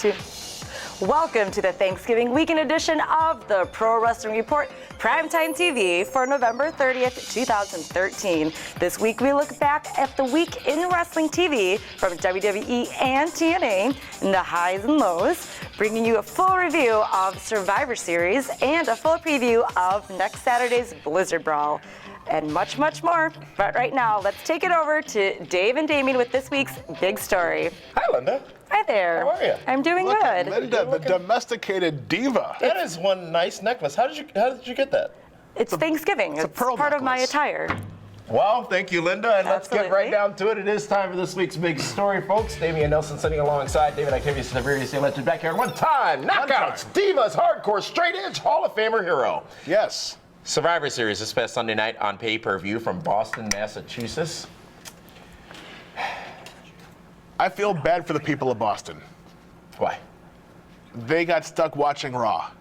2. Welcome to the Thanksgiving weekend edition of the Pro Wrestling Report, Primetime TV for November 30th, 2013. This week we look back at the week in wrestling TV from WWE and TNA, and the highs and lows, bringing you a full review of Survivor Series and a full preview of next Saturday's Blizzard Brawl, and much, much more. But right now, let's take it over to Dave and Damien with this week's big story. Hi, Linda. Hi there. How are you? I'm doing Look good. at Linda, the domesticated diva. That is one nice necklace. How did you get that? It's Thanksgiving. It's pearl part of my necklace. attire. Well, thank you, Linda, and let's get right Absolutely. down to it. It is time for this week's big story, folks. Damian Nelson sitting alongside David Activities, the previously elected back here. One time, knockouts, divas, hardcore, straight edge, Hall of Famer hero. Yes. Survivor Series this past Sunday night on pay-per-view from Boston, Massachusetts. I feel bad for the people of Boston. Why? They got stuck watching Raw.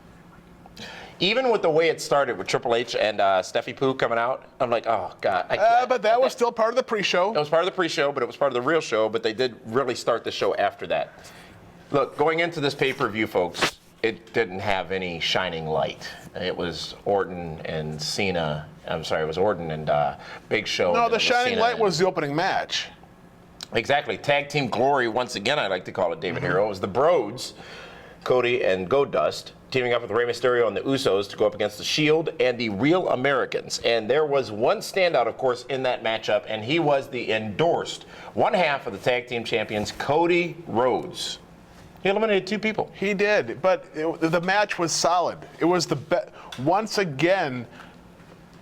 Even with the way it started with Triple H and Steffi Pooh coming out, I'm like, oh, God. I can't. But that was still part of the pre-show. It was part of the pre-show, but it was part of the real show, but they did really start the show after that. Look, going into this pay-per-view, folks, it didn't have any shining light. It was Orton and Cena. I'm sorry, it was Orton and Big Show. No, and the it was shining Cena light and- was the opening match. Exactly. Tag Team Glory, once again, I like to call it, David Hero. It was the Broads, Cody and Goldust, teaming up with Rey Mysterio and the Usos to go up against the Shield and the Real Americans. And there was one standout, of course, in that matchup, and he was the endorsed one half of the tag team champions, Cody Rhodes. He eliminated 2 people. He did, but the match was solid. It was the best. Once again,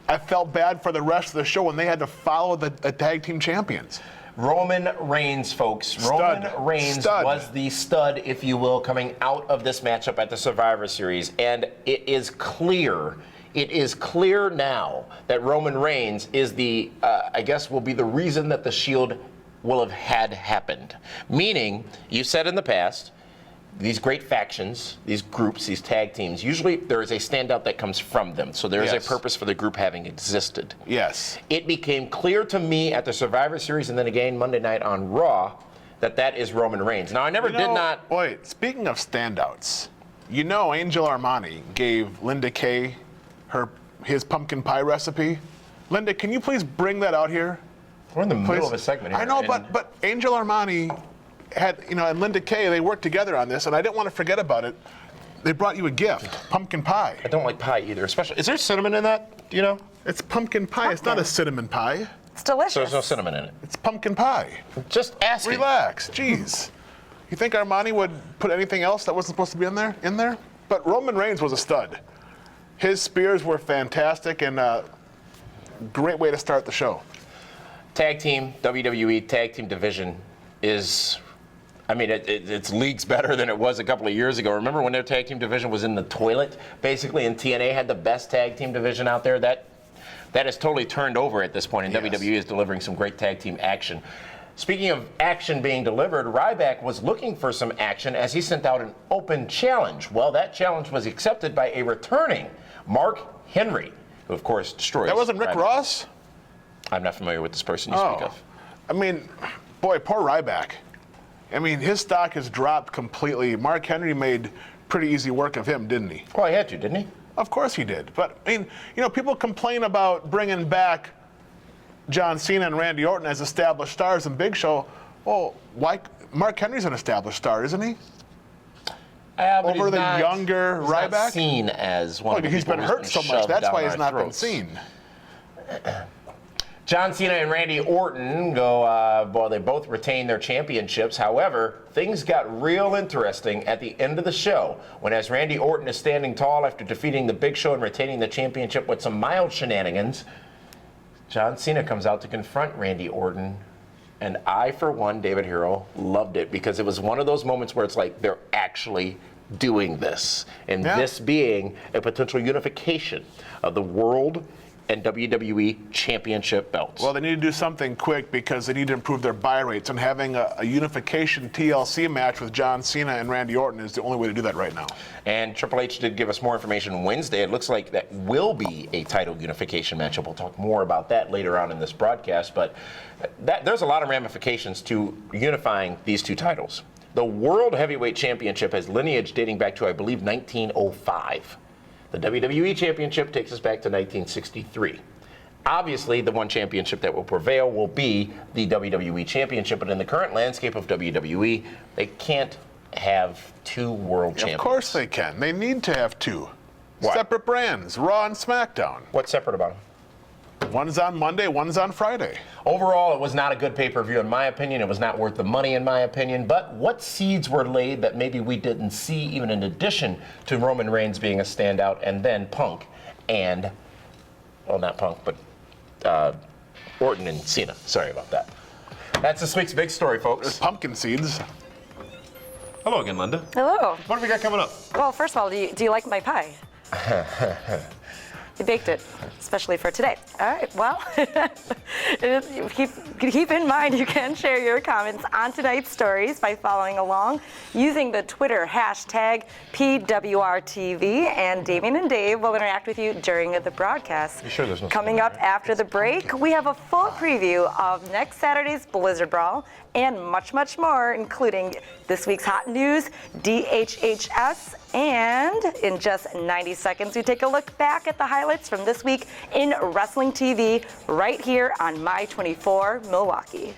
I felt bad for the rest of the show when they had to follow the tag team champions. Roman Reigns, folks. Stud. Roman Reigns Stud. was the stud, if you will, coming out of this matchup at the Survivor Series. And it is clear now that Roman Reigns is the, I guess, will be the reason that the Shield will have had happened. Meaning, you said in the past, these great factions, these groups, these tag teams, usually there is a standout that comes from them. So there is Yes. a purpose for the group having existed. Yes. It became clear to me at the Survivor Series and then again Monday night on Raw that is Roman Reigns. Now, I never did not... Wait, speaking of standouts, you know Angel Armani gave Linda Kay his pumpkin pie recipe. Linda, can you please bring that out here? We're in the middle Please? of a segment here. I know, and but Angel Armani had, and Linda Kay, they worked together on this, and I didn't want to forget about it. They brought you a gift, pumpkin pie. I don't like pie either, especially... Is there cinnamon in that? Do you know? It's pumpkin pie. It's not a cinnamon pie. It's delicious. So there's no cinnamon in it. It's pumpkin pie. Just asking. Relax. Jeez. You think Armani would put anything else that wasn't supposed to be in there? But Roman Reigns was a stud. His spears were fantastic and a great way to start the show. Tag team, WWE tag team division is... I mean, it's leagues better than it was a couple of years ago. Remember when their tag team division was in the toilet, basically, and TNA had the best tag team division out there? That has totally turned over at this point, and Yes. WWE is delivering some great tag team action. Speaking of action being delivered, Ryback was looking for some action as he sent out an open challenge. Well, that challenge was accepted by a returning Mark Henry, who, of course, destroys That wasn't Rick Ryback. Ross? I'm not familiar with this person you speak of. I mean, boy, poor Ryback. I mean, his stock has dropped completely. Mark Henry made pretty easy work of him, didn't he? Well, he had to, didn't he? Of course he did. But, I mean, people complain about bringing back John Cena and Randy Orton as established stars in Big Show. Well, why? Mark Henry's an established star, isn't he? But Over he's the not- younger he's not Ryback? seen as one Well, of the he's people been who's hurt so much. shoved That's down why he's our not been throats. seen. John Cena and Randy Orton they both retain their championships. However, things got real interesting at the end of the show when, as Randy Orton is standing tall after defeating the Big Show and retaining the championship with some mild shenanigans, John Cena comes out to confront Randy Orton. And I, for one, David Hero, loved it because it was one of those moments where it's like they're actually doing this. And this being a potential unification of the world and WWE championship belts. Well, they need to do something quick because they need to improve their buy rates, and having a unification TLC match with John Cena and Randy Orton is the only way to do that right now. And Triple H did give us more information Wednesday. It looks like that will be a title unification matchup. We'll talk more about that later on in this broadcast, but there's a lot of ramifications to unifying these two titles. The World Heavyweight Championship has lineage dating back to, I believe, 1905. The WWE Championship takes us back to 1963. Obviously, the one championship that will prevail will be the WWE Championship, but in the current landscape of WWE, they can't have two world champions. Of course they can. They need to have two. Why? Separate brands, Raw and SmackDown. What's separate about them? One's on Monday, one's on Friday. Overall, it was not a good pay-per-view in my opinion. It was not worth the money in my opinion. But what seeds were laid that maybe we didn't see, even in addition to Roman Reigns being a standout, and then Punk and, well, not Punk, but Orton and Cena. Sorry about that. That's this week's big story, folks. There's pumpkin seeds. Hello again, Linda. Hello. What have we got coming up? Well, first of all, do you like my pie? You baked it, especially for today. All right, well, keep in mind you can share your comments on tonight's stories by following along using the Twitter hashtag PWRTV, and Damien and Dave will interact with you during the broadcast. You sure there's no Coming up after the break, we have a full preview of next Saturday's Blizzard Brawl and much, much more, including this week's hot news, DHHS, and in just 90 seconds, we take a look back at the highlights from this week in Wrestling TV right here on My 24 Milwaukee.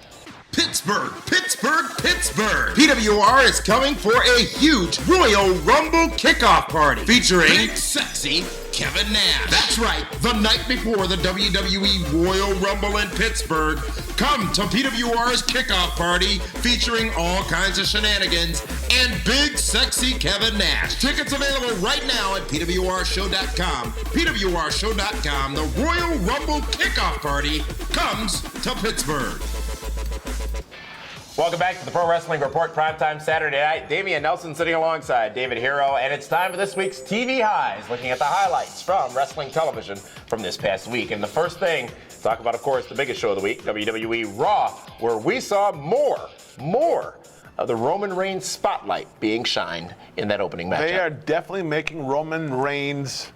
Pittsburgh, Pittsburgh, Pittsburgh. PWR is coming for a huge Royal Rumble kickoff party featuring Big Sexy Kevin Nash. That's right, the night before the WWE Royal Rumble in Pittsburgh, come to PWR's kickoff party featuring all kinds of shenanigans and Big Sexy Kevin Nash. Tickets available right now at PWRshow.com. PWRshow.com. The Royal Rumble kickoff party comes to Pittsburgh. Welcome back to the Pro Wrestling Report, primetime Saturday night. Damian Nelson sitting alongside David Hero, and it's time for this week's TV Highs, looking at the highlights from wrestling television from this past week. And the first thing to talk about, of course, the biggest show of the week, WWE Raw, where we saw more of the Roman Reigns spotlight being shined in that opening matchup. They are definitely making Roman Reigns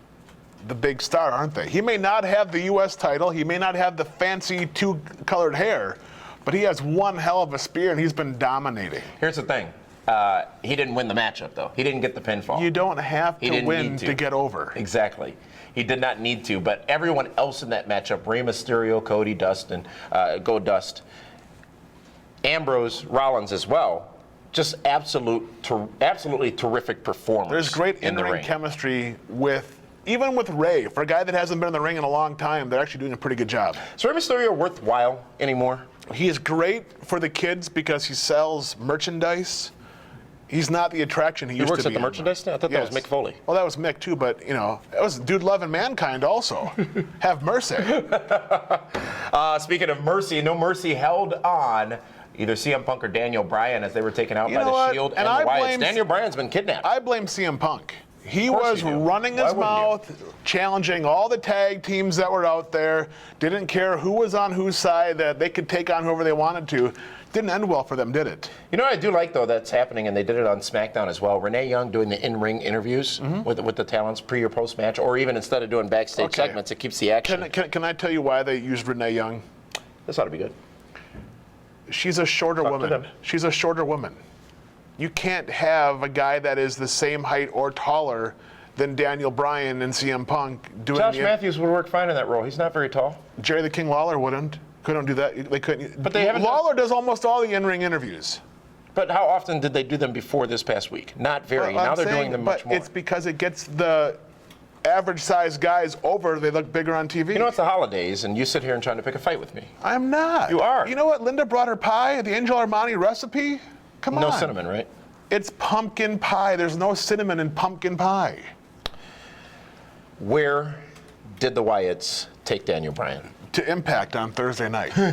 the big star, aren't they? He may not have the U.S. title, he may not have the fancy two-colored hair, but he has one hell of a spear, and he's been dominating. Here's the thing. He didn't win the matchup, though. He didn't get the pinfall. You don't have to win to get over. Exactly. He did not need to, but everyone else in that matchup, Rey Mysterio, Cody, Dustin, Dust, Ambrose, Rollins as well, just absolutely terrific performers. There's great in-ring chemistry even with Rey. For a guy that hasn't been in the ring in a long time, they're actually doing a pretty good job. Is Rey Mysterio worthwhile anymore? He is great for the kids because he sells merchandise. He's not the attraction he used to be. He works at the merchandise stand? I thought that was Mick Foley. Well, that was Mick too, but that was Dude Loving Mankind also. Have mercy. Speaking of mercy, no mercy held on either CM Punk or Daniel Bryan as they were taken out by the Shield and the Wyatts. Daniel Bryan's been kidnapped. I blame CM Punk. He was running his mouth, challenging all the tag teams that were out there, didn't care who was on whose side, that they could take on whoever they wanted to. Didn't end well for them, did it? You know what I do like, though, that's happening, and they did it on SmackDown as well. Renee Young doing the in-ring interviews with the talents pre or post-match, or even instead of doing backstage segments, it keeps the action. Can I tell you why they used Renee Young? This ought to be good. She's a shorter woman. She's a shorter woman. You can't have a guy that is the same height or taller than Daniel Bryan and CM Punk doing. Josh Matthews would work fine in that role. He's not very tall. Jerry the King Lawler couldn't do that. They couldn't. But they haven't. Lawler does almost all the in-ring interviews. But how often did they do them before this past week? Not very. Now they're doing them much more. It's because it gets the average-sized guys over. They look bigger on TV. You know, it's the holidays, and you sit here and trying to pick a fight with me. I'm not. You are. You know what? Linda brought her pie, the Angel Armani recipe. Come on. No cinnamon, right? It's pumpkin pie. There's no cinnamon in pumpkin pie. Where did the Wyatts take Daniel Bryan? To Impact on Thursday night. The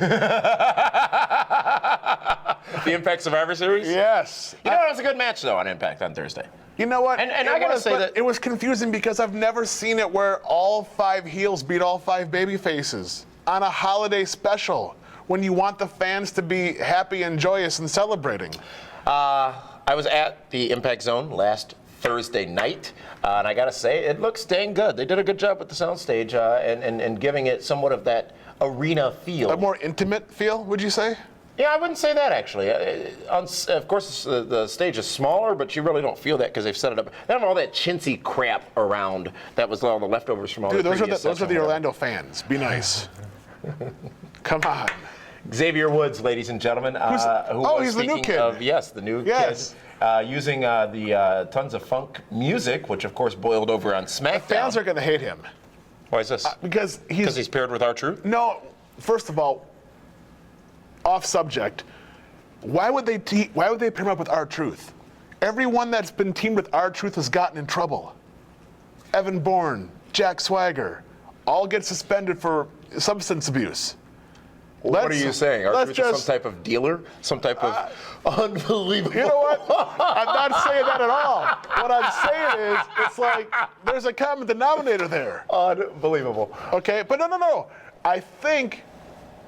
Impact Survivor Series? Yes. You know, it was a good match, though, on Impact on Thursday. You know what? And I gotta say that it was confusing because I've never seen it where all 5 heels beat all 5 baby faces on a holiday special when you want the fans to be happy and joyous and celebrating. I was at the Impact Zone last Thursday night, and I gotta say, it looks dang good. They did a good job with the soundstage and giving it somewhat of that arena feel. A more intimate feel, would you say? Yeah, I wouldn't say that actually. Of course, the stage is smaller, but you really don't feel that because they've set it up. They have all that chintzy crap around that was all the leftovers from all the previous sets. Those are the Orlando fans. Be nice. Come on. Xavier Woods, ladies and gentlemen. He's the new kid. Yes, the new kid. Using the tons of funk music, which of course boiled over on SmackDown. The fans are going to hate him. Why is this? Because he's paired with R-Truth? No. First of all, off subject. Why would they pair him up with R-Truth? Everyone that's been teamed with R-Truth has gotten in trouble. Evan Bourne, Jack Swagger, all get suspended for substance abuse. What are you saying? R-Truth is some type of dealer? Some type of unbelievable... You know what? I'm not saying that at all. What I'm saying is, it's like, there's a common denominator there. Unbelievable. Okay, but no. I think...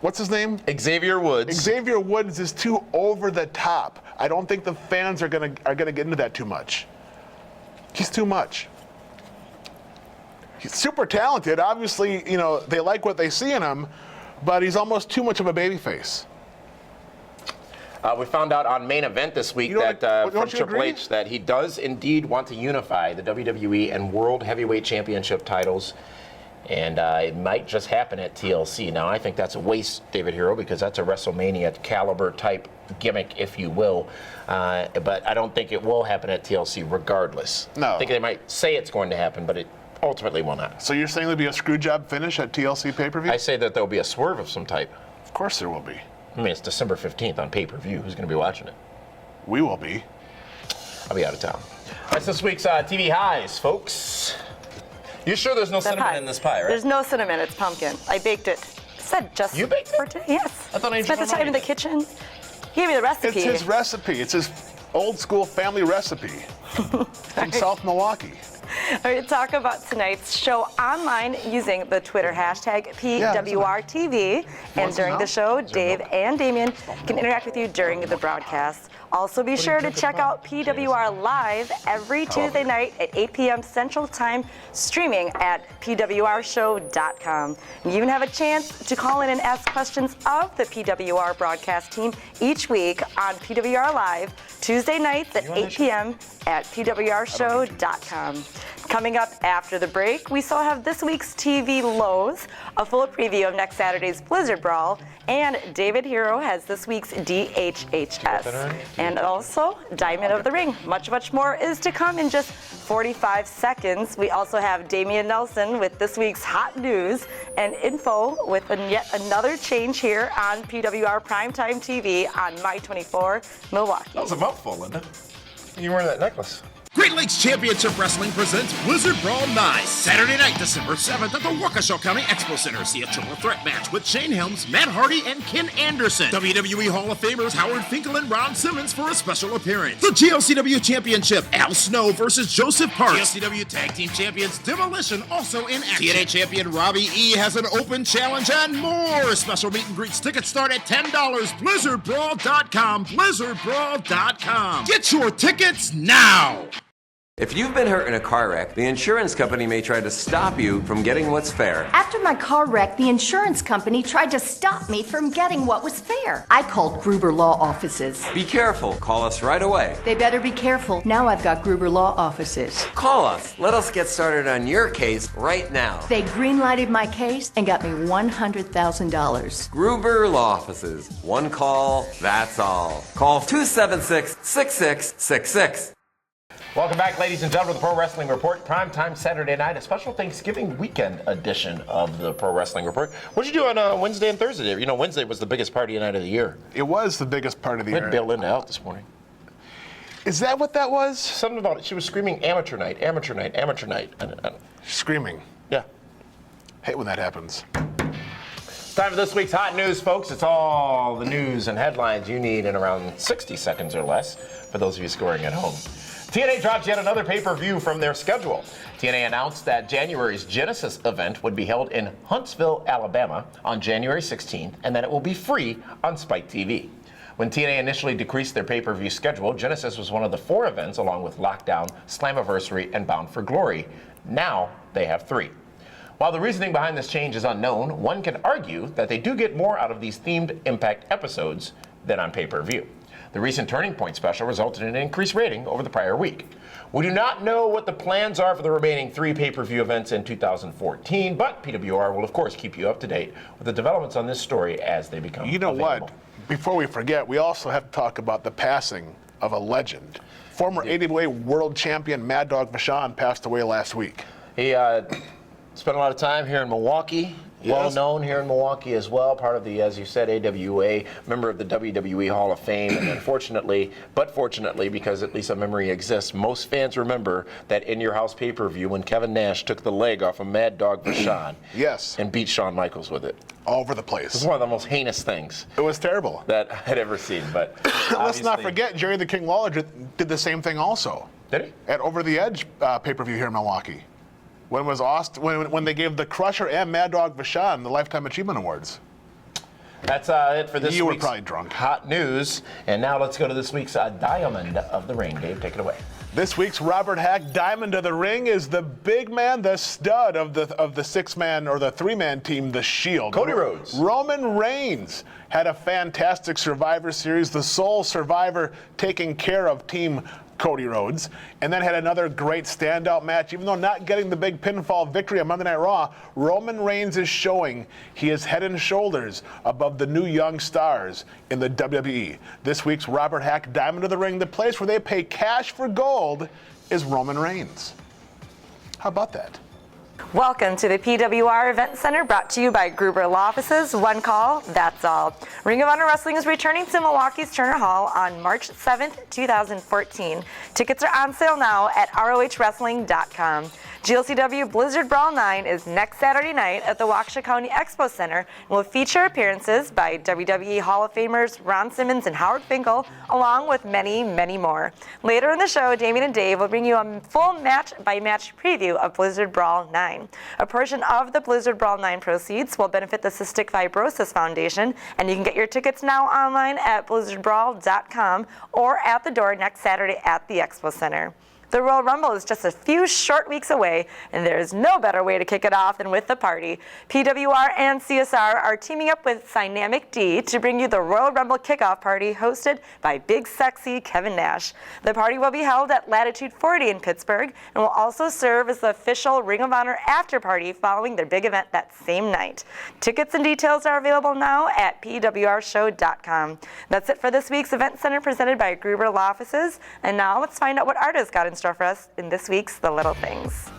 What's his name? Xavier Woods. Xavier Woods is too over the top. I don't think the fans are gonna get into that too much. He's too much. He's super talented. Obviously, they like what they see in him, but he's almost too much of a babyface. We found out on Main Event this week from Triple H that he does indeed want to unify the WWE and World Heavyweight Championship titles. And it might just happen at TLC. Now, I think that's a waste, David Hero, because that's a WrestleMania caliber type gimmick, if you will. But I don't think it will happen at TLC regardless. No. I think they might say it's going to happen, but it ultimately will not. So you're saying there'll be a screw job finish at TLC pay-per-view? I say that there'll be a swerve of some type. Of course there will be. I mean, it's December 15th on pay-per-view. Who's going to be watching it? We will be. I'll be out of town. That's this week's TV Highs, folks. You sure there's no cinnamon in this pie, right? There's no cinnamon. It's pumpkin. I baked it. Said just you baked for it? today. Yes. I thought I spent the time in the kitchen. He gave me the recipe. It's his recipe. It's his old school family recipe from South Milwaukee. We're going to talk about tonight's show online using the Twitter hashtag PWRTV. And during the show, Dave and Damien can interact with you during the broadcast. Also, be sure to check out PWR Live every Tuesday night at 8 p.m. Central Time, streaming at PWRshow.com. You even have a chance to call in and ask questions of the PWR broadcast team each week on PWR Live, Tuesday nights at 8 p.m. at PWRshow.com. Coming up after the break, we still have this week's TV lows, a full preview of next Saturday's Blizzard Brawl, and David Hero has this week's DHHS. And also, Diamond of the Ring. Much, much more is to come in just 45 seconds. We also have Damian Nelson with this week's hot news and info with yet another change here on PWR Primetime TV on My 24 Milwaukee. That was a mouthful, Linda. You're wearing that necklace. Great Lakes Championship Wrestling presents Blizzard Brawl 9, Saturday night, December 7th at the Waukesha County Expo Center. See a triple threat match with Shane Helms, Matt Hardy, and Ken Anderson. WWE Hall of Famers Howard Finkel and Ron Simmons for a special appearance. The GLCW Championship, Al Snow versus Joseph Parks. GLCW Tag Team Champions Demolition also in action. TNA Champion Robbie E has an open challenge and more. Special meet and greets. Tickets start at $10. BlizzardBrawl.com. BlizzardBrawl.com. Get your tickets now. If you've been hurt in a car wreck, the insurance company may try to stop you from getting what's fair. After my car wreck, the insurance company tried to stop me from getting what was fair. I called Gruber Law Offices. Be careful. Call us right away. They better be careful. Now I've got Gruber Law Offices. Call us. Let us get started on your case right now. They green-lighted my case and got me $100,000. Gruber Law Offices. One call, that's all. Call 276-6666. Welcome back, ladies and gentlemen, to the Pro Wrestling Report. Primetime Saturday night, a special Thanksgiving weekend edition of the Pro Wrestling Report. What did you do on Wednesday and Thursday? You know, Wednesday was the biggest party night of the year. It was the biggest part of the We year. had Bill Linda out this morning. Is that what that was? Something about it. She was screaming amateur night, amateur night, amateur night. Screaming. Yeah. Hate when that happens. It's time for this week's hot news, folks. It's all the news and headlines you need in around 60 seconds or less for those of you scoring at home. TNA drops yet another pay-per-view from their schedule. TNA announced that January's Genesis event would be held in Huntsville, Alabama on January 16th, and that it will be free on Spike TV. When TNA initially decreased their pay-per-view schedule, Genesis was one of the 4 events along with Lockdown, Slammiversary, and Bound for Glory. Now they have 3. While the reasoning behind this change is unknown, one can argue that they do get more out of these themed Impact episodes than on pay-per-view. The recent Turning Point special resulted in an increased rating over the prior week. We do not know what the plans are for the remaining 3 pay-per-view events in 2014, but PWR will, of course, keep you up to date with the developments on this story as they become You know available. what? Before we forget, we also have to talk about the passing of a legend. Former AWA World Champion Mad Dog Vachon passed away last week. He spent a lot of time here in Milwaukee. Well known here in Milwaukee as well, part of the, as you said, AWA, member of the WWE Hall of Fame, and unfortunately, but fortunately, because at least a memory exists, most fans remember that In Your House pay-per-view when Kevin Nash took the leg off of Mad Dog Vachon and beat Shawn Michaels with it. All over the place. It was one of the most heinous things. It was terrible. That I had ever seen, but let's not forget, Jerry the King Lawler did the same thing also. Did he? At Over the Edge pay-per-view here in Milwaukee. When they gave the Crusher and Mad Dog Vachon the Lifetime Achievement Awards. That's it for this You were week's probably drunk. hot news. And now let's go to this week's Diamond of the Ring. Dave, take it away. This week's Robert Hack Diamond of the Ring is the big man, the stud of the 6-man or the 3-man team, the Shield. Cody Rhodes. Roman Reigns had a fantastic Survivor Series, the sole survivor taking care of Team Cody Rhodes, and then had another great standout match. Even though not getting the big pinfall victory on Monday Night Raw, Roman Reigns is showing he is head and shoulders above the new young stars in the WWE. This week's Robert Hack Diamond of the Ring, the place where they pay cash for gold, is Roman Reigns. How about that? Welcome to the PWR Event Center, brought to you by Gruber Law Offices. One call, that's all. Ring of Honor Wrestling is returning to Milwaukee's Turner Hall on March 7th, 2014. Tickets are on sale now at ROHWrestling.com. GLCW Blizzard Brawl 9 is next Saturday night at the Waukesha County Expo Center and will feature appearances by WWE Hall of Famers Ron Simmons and Howard Finkel, along with many, many more. Later in the show, Damien and Dave will bring you a full match-by-match preview of Blizzard Brawl 9. A portion of the Blizzard Brawl 9 proceeds will benefit the Cystic Fibrosis Foundation, and you can get your tickets now online at blizzardbrawl.com or at the door next Saturday at the Expo Center. The Royal Rumble is just a few short weeks away, and there is no better way to kick it off than with the party. PWR and CSR are teaming up with Dynamic D to bring you the Royal Rumble kickoff party hosted by Big Sexy Kevin Nash. The party will be held at Latitude 40 in Pittsburgh and will also serve as the official Ring of Honor after party following their big event that same night. Tickets and details are available now at pwrshow.com. That's it for this week's Event Center presented by Gruber Law Offices. And now let's find out what Arda's got in store for us in this week's The Little Things.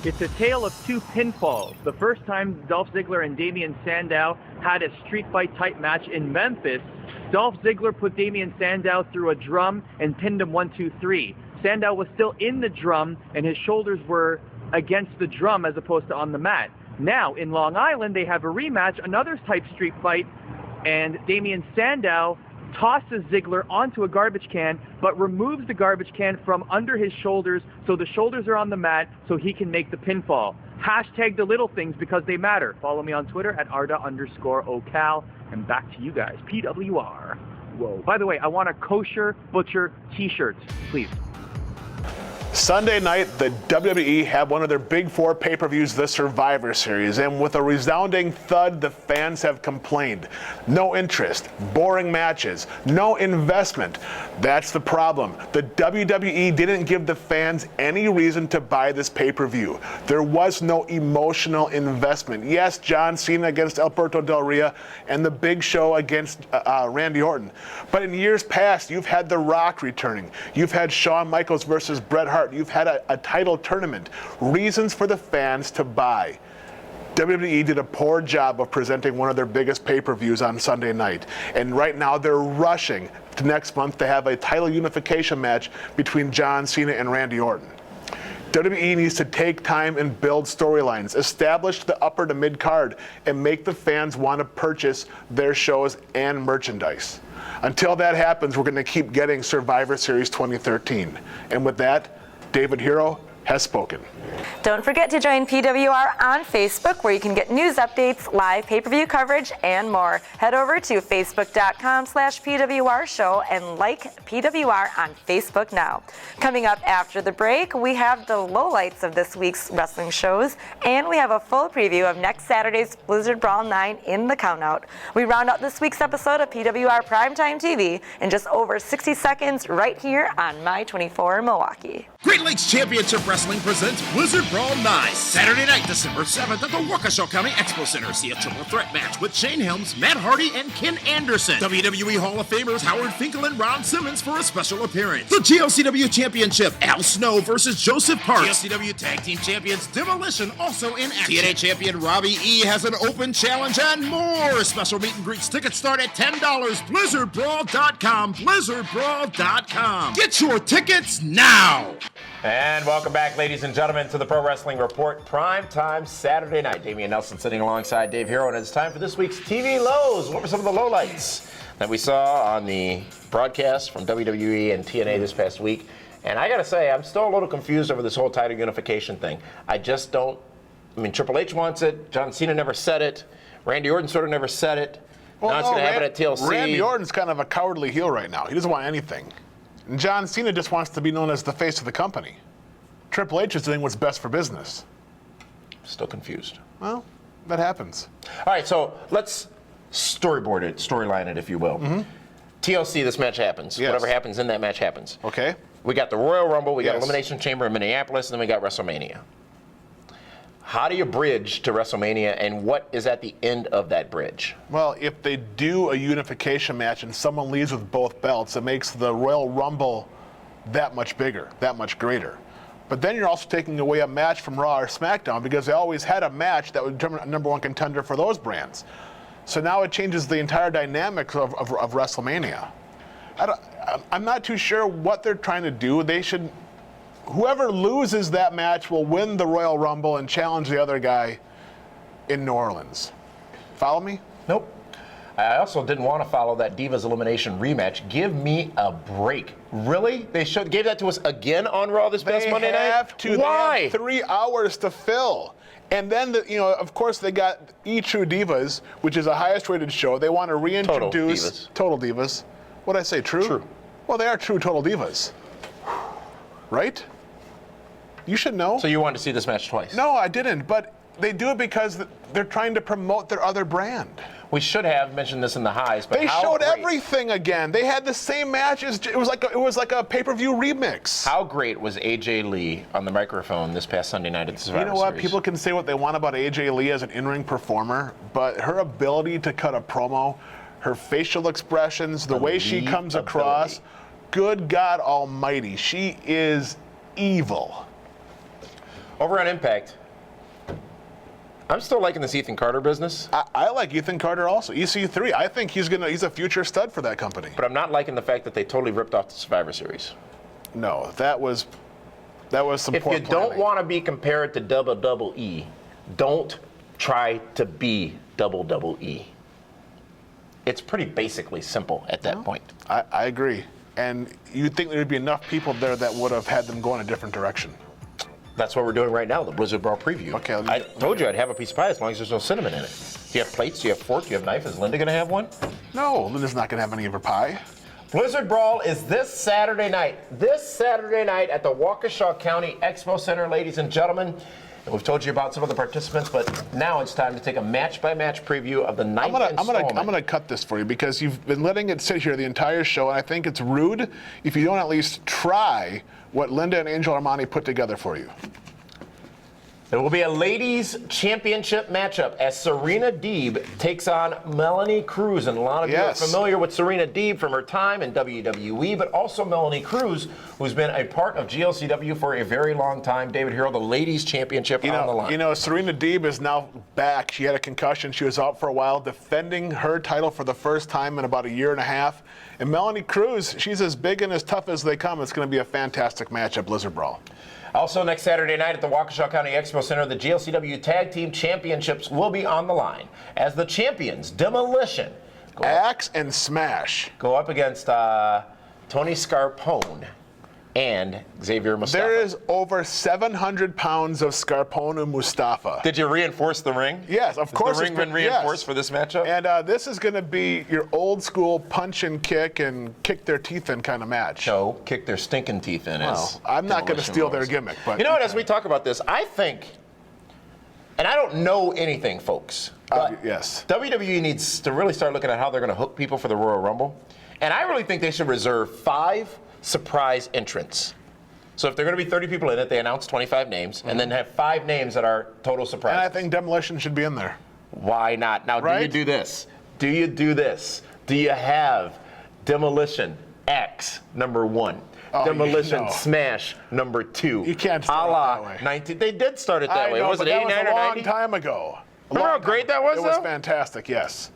It's a tale of 2 pinfalls. The first time Dolph Ziggler and Damien Sandow had a street fight type match in Memphis, Dolph Ziggler put Damien Sandow through a drum and pinned him 1, 2, 3. Sandow was still in the drum and his shoulders were against the drum as opposed to on the mat. Now in Long Island they have a rematch, another type street fight, and Damien Sandow tosses Ziggler onto a garbage can, but removes the garbage can from under his shoulders so the shoulders are on the mat so he can make the pinfall. Hashtag the little things because they matter. Follow me on Twitter at Arda_OCal. And back to you guys. PWR. Whoa. By the way, I want a kosher butcher t-shirt, please. Sunday night, the WWE had one of their big 4 pay-per-views, the Survivor Series, and with a resounding thud, the fans have complained. No interest, boring matches, no investment. That's the problem. The WWE didn't give the fans any reason to buy this pay-per-view. There was no emotional investment. Yes, John Cena against Alberto Del Rio and the Big Show against Randy Orton. But in years past, you've had The Rock returning. You've had Shawn Michaels versus Bret Hart. You've had a title tournament. Reasons for the fans to buy. WWE did a poor job of presenting one of their biggest pay-per-views on Sunday night. And right now they're rushing to next month to have a title unification match between John Cena and Randy Orton. WWE needs to take time and build storylines, establish the upper to mid card, and make the fans want to purchase their shows and merchandise. Until that happens, we're going to keep getting Survivor Series 2013. And with that, David Hero, has spoken. Don't forget to join PWR on Facebook, where you can get news updates, live pay-per-view coverage, and more. Head over to facebook.com/PWR show and like PWR on Facebook now. Coming up after the break, we have the lowlights of this week's wrestling shows, and we have a full preview of next Saturday's Blizzard Brawl 9 in the countout. We round out this week's episode of PWR Primetime TV in just over 60 seconds right here on My 24 Milwaukee. Great Lakes Championship Wrestling presents Blizzard Brawl 9, Saturday night, December 7th at the Waukesha County Expo Center. See a triple threat match with Shane Helms, Matt Hardy, and Ken Anderson. WWE Hall of Famers Howard Finkel and Ron Simmons for a special appearance. The GLCW Championship, Al Snow versus Joseph Parks. GLCW Tag Team Champions Demolition also in action. TNA Champion Robbie E has an open challenge and more. Special meet and greets tickets start at $10. BlizzardBrawl.com. BlizzardBrawl.com. Get your tickets now. And welcome back, ladies and gentlemen, to the Pro Wrestling Report, Primetime Saturday night. Damian Nelson sitting alongside Dave Hero, and it's time for this week's TV lows. What were some of the lowlights that we saw on the broadcast from WWE and TNA this past week? And I gotta say, I'm still a little confused over this whole title unification thing. I just don't, Triple H wants it, John Cena never said it, Randy Orton sort of never said it. Now it's gonna happen at TLC. Randy Orton's kind of a cowardly heel right now. He doesn't want anything. And John Cena just wants to be known as the face of the company. Triple H is doing what's best for business. Still confused. Well, that happens. All right, so let's storyboard it, storyline it, if you will. TLC, this match happens. Yes. Whatever happens in that match happens. Okay. We got the Royal Rumble, we got Yes. Elimination Chamber in Minneapolis, and then we got WrestleMania. How do you bridge to WrestleMania, and what is at the end of that bridge? Well, if they do a unification match and someone leaves with both belts, it makes the Royal Rumble that much bigger, that much greater. But then you're also taking away a match from Raw or SmackDown, because they always had a match that would determine a number one contender for those brands. So now it changes the entire dynamics of WrestleMania. I'm not too sure what they're trying to do. They should... Whoever loses that match will win the Royal Rumble and challenge the other guy in New Orleans. Follow me? Nope. I also didn't want to follow that Divas Elimination rematch. Give me a break. Really? They gave that to us again on Raw this past Monday night? They have to. Why? They have 3 hours to fill. And then, of course, they got E-True Divas, which is a highest rated show. They want to reintroduce... Total Divas. What'd I say, true? True. Well, they are true Total Divas. Right? You should know. So you wanted to see this match twice? No, I didn't, but they do it because they're trying to promote their other brand. We should have mentioned this in the highs, but They showed everything again. They had the same matches. It was like a pay-per-view remix. How great was AJ Lee on the microphone this past Sunday night at the Survivor Series? You know what? People can say what they want about AJ Lee as an in-ring performer, but her ability to cut a promo, her facial expressions, the way she comes across, good God Almighty, she is evil. Over on Impact, I'm still liking this Ethan Carter business. I like Ethan Carter also. EC3, I think he's a future stud for that company. But I'm not liking the fact that they totally ripped off the Survivor Series. No, that was some If poor you planning. don't want to be compared to WWE, don't try to be WWE. It's pretty basically simple at that point. I agree. And you'd think there'd be enough people there that would have had them go in a different direction. That's what we're doing right now, the Blizzard Brawl preview. Okay. I told you I'd have a piece of pie as long as there's no cinnamon in it. Do you have plates? Do you have fork? Do you have knife? Is Linda going to have one? No, Linda's not going to have any of her pie. Blizzard Brawl is this Saturday night. This Saturday night at the Waukesha County Expo Center, ladies and gentlemen. And we've told you about some of the participants, but now it's time to take a match-by-match preview of the ninth installment. I'm gonna cut this for you because you've been letting it sit here the entire show, and I think it's rude if you don't at least try what Linda and Angel Armani put together for you. There will be a ladies' championship matchup as Serena Deeb takes on Melanie Cruz. And a lot of you are familiar with Serena Deeb from her time in WWE, but also Melanie Cruz, who's been a part of GLCW for a very long time. David Hero, the ladies' championship on the line. You know, Serena Deeb is now back. She had a concussion. She was out for a while, defending her title for the first time in about a year and a half. And Melanie Cruz, she's as big and as tough as they come. It's going to be a fantastic match at Blizzard Brawl. Also, next Saturday night at the Waukesha County Expo Center, the GLCW Tag Team Championships will be on the line as the champions, Demolition, Axe and Smash, go up against Tony Scarpone and Xavier Mustafa. There is over 700 pounds of Scarpone Mustafa. Did you reinforce the ring? Yes, of course. Has the ring been reinforced for this matchup? And this is going to be your old school punch and kick their teeth in kind of match. No, kick their stinking teeth in. Well, I'm not going to steal their gimmick. But you know what, as we talk about this, I think, and I don't know anything, folks, but yes, WWE needs to really start looking at how they're going to hook people for the Royal Rumble. And I really think they should reserve 5 surprise entrants. So if there are going to be 30 people in it, they announce 25 names, and then have 5 names that are total surprises. And I think Demolition should be in there. Why not? Now, right? Do you do this? Do you do this? Do you have Demolition X #1? Demolition Smash #2. You can't start it that way. 19. They did start it that way. Know, Was it 89 that was or a 90? long time ago. Remember how great that was, It was fantastic, yes.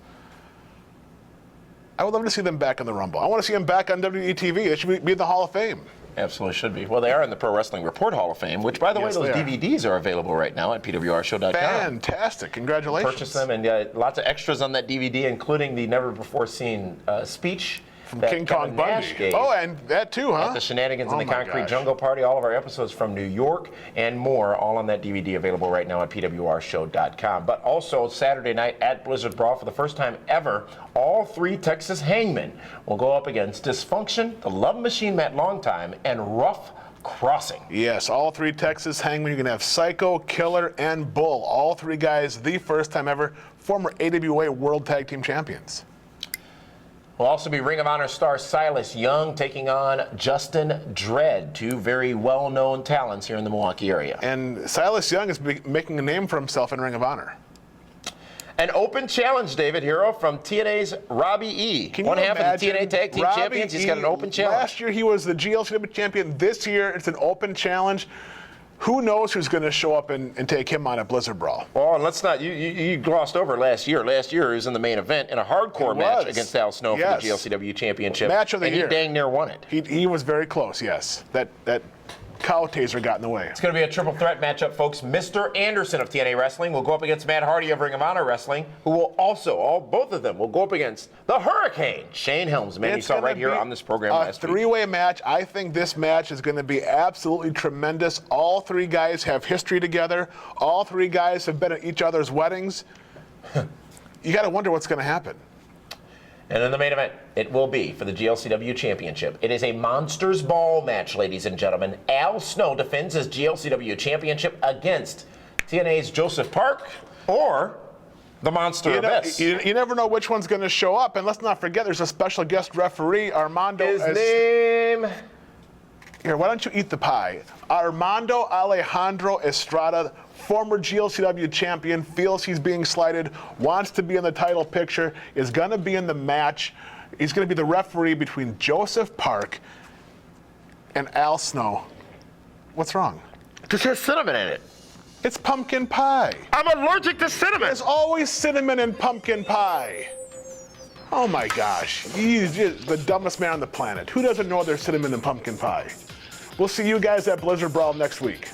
I would love to see them back in the Rumble. I want to see them back on WWE TV. They should be in the Hall of Fame. Absolutely should be. Well, they are in the Pro Wrestling Report Hall of Fame, which, by the way, those DVDs are available right now at PWRshow.com. Fantastic. Congratulations. Purchase them, and lots of extras on that DVD, including the never-before-seen speech from that King Kevin Kong Nash Bundy. gave Oh, and that too, huh? At the Shenanigans in the Concrete gosh. Jungle Party, all of our episodes from New York and more, all on that DVD available right now at PWRshow.com. But also Saturday night at Blizzard Brawl, for the first time ever, all 3 Texas Hangmen will go up against Dysfunction, the Love Machine Matt Longtime, and Rough Crossing. Yes, all 3 Texas Hangmen. You can have Psycho, Killer, and Bull. All 3 guys, the first time ever, former AWA World Tag Team Champions. Will also be Ring of Honor star Silas Young taking on Justin Dredd, 2 very well-known talents here in the Milwaukee area. And Silas Young is making a name for himself in Ring of Honor. An open challenge, David Hero, from TNA's Robbie E. One half of the TNA Tag Team Champions. He's got an open challenge. Last year he was the GLCW champion. This year it's an open challenge. Who knows who's going to show up and take him on at Blizzard Brawl? Oh, and let's not, you glossed over last year. Last year he was in the main event in a hardcore match against Al Snow for the GLCW championship. Match of the year. And he dang near won it. He was very close, yes. That cow taser got in the way. It's going to be a triple threat matchup, folks. Mr. Anderson of TNA Wrestling will go up against Matt Hardy of Ring of Honor Wrestling, who will also, both of them will go up against the Hurricane, Shane Helms. Man, you saw right here on this program last week. A 3-way match. I think this match is going to be absolutely tremendous. All 3 guys have history together. All 3 guys have been at each other's weddings. You got to wonder what's going to happen. And in the main event, it will be for the GLCW Championship. It is a Monsters Ball match, ladies and gentlemen. Al Snow defends his GLCW Championship against TNA's Joseph Park or the Monster Abyss. You never know which one's going to show up. And let's not forget, there's a special guest referee, Armando. His name? Here, why don't you eat the pie? Armando Alejandro Estrada, former GLCW champion, feels he's being slighted, wants to be in the title picture, is going to be in the match. He's going to be the referee between Joseph Park and Al Snow. What's wrong? This has cinnamon in it. It's pumpkin pie. I'm allergic to cinnamon. There's always cinnamon in pumpkin pie. Oh my gosh, he's just the dumbest man on the planet. Who doesn't know there's cinnamon in pumpkin pie? We'll see you guys at Blizzard Brawl next week.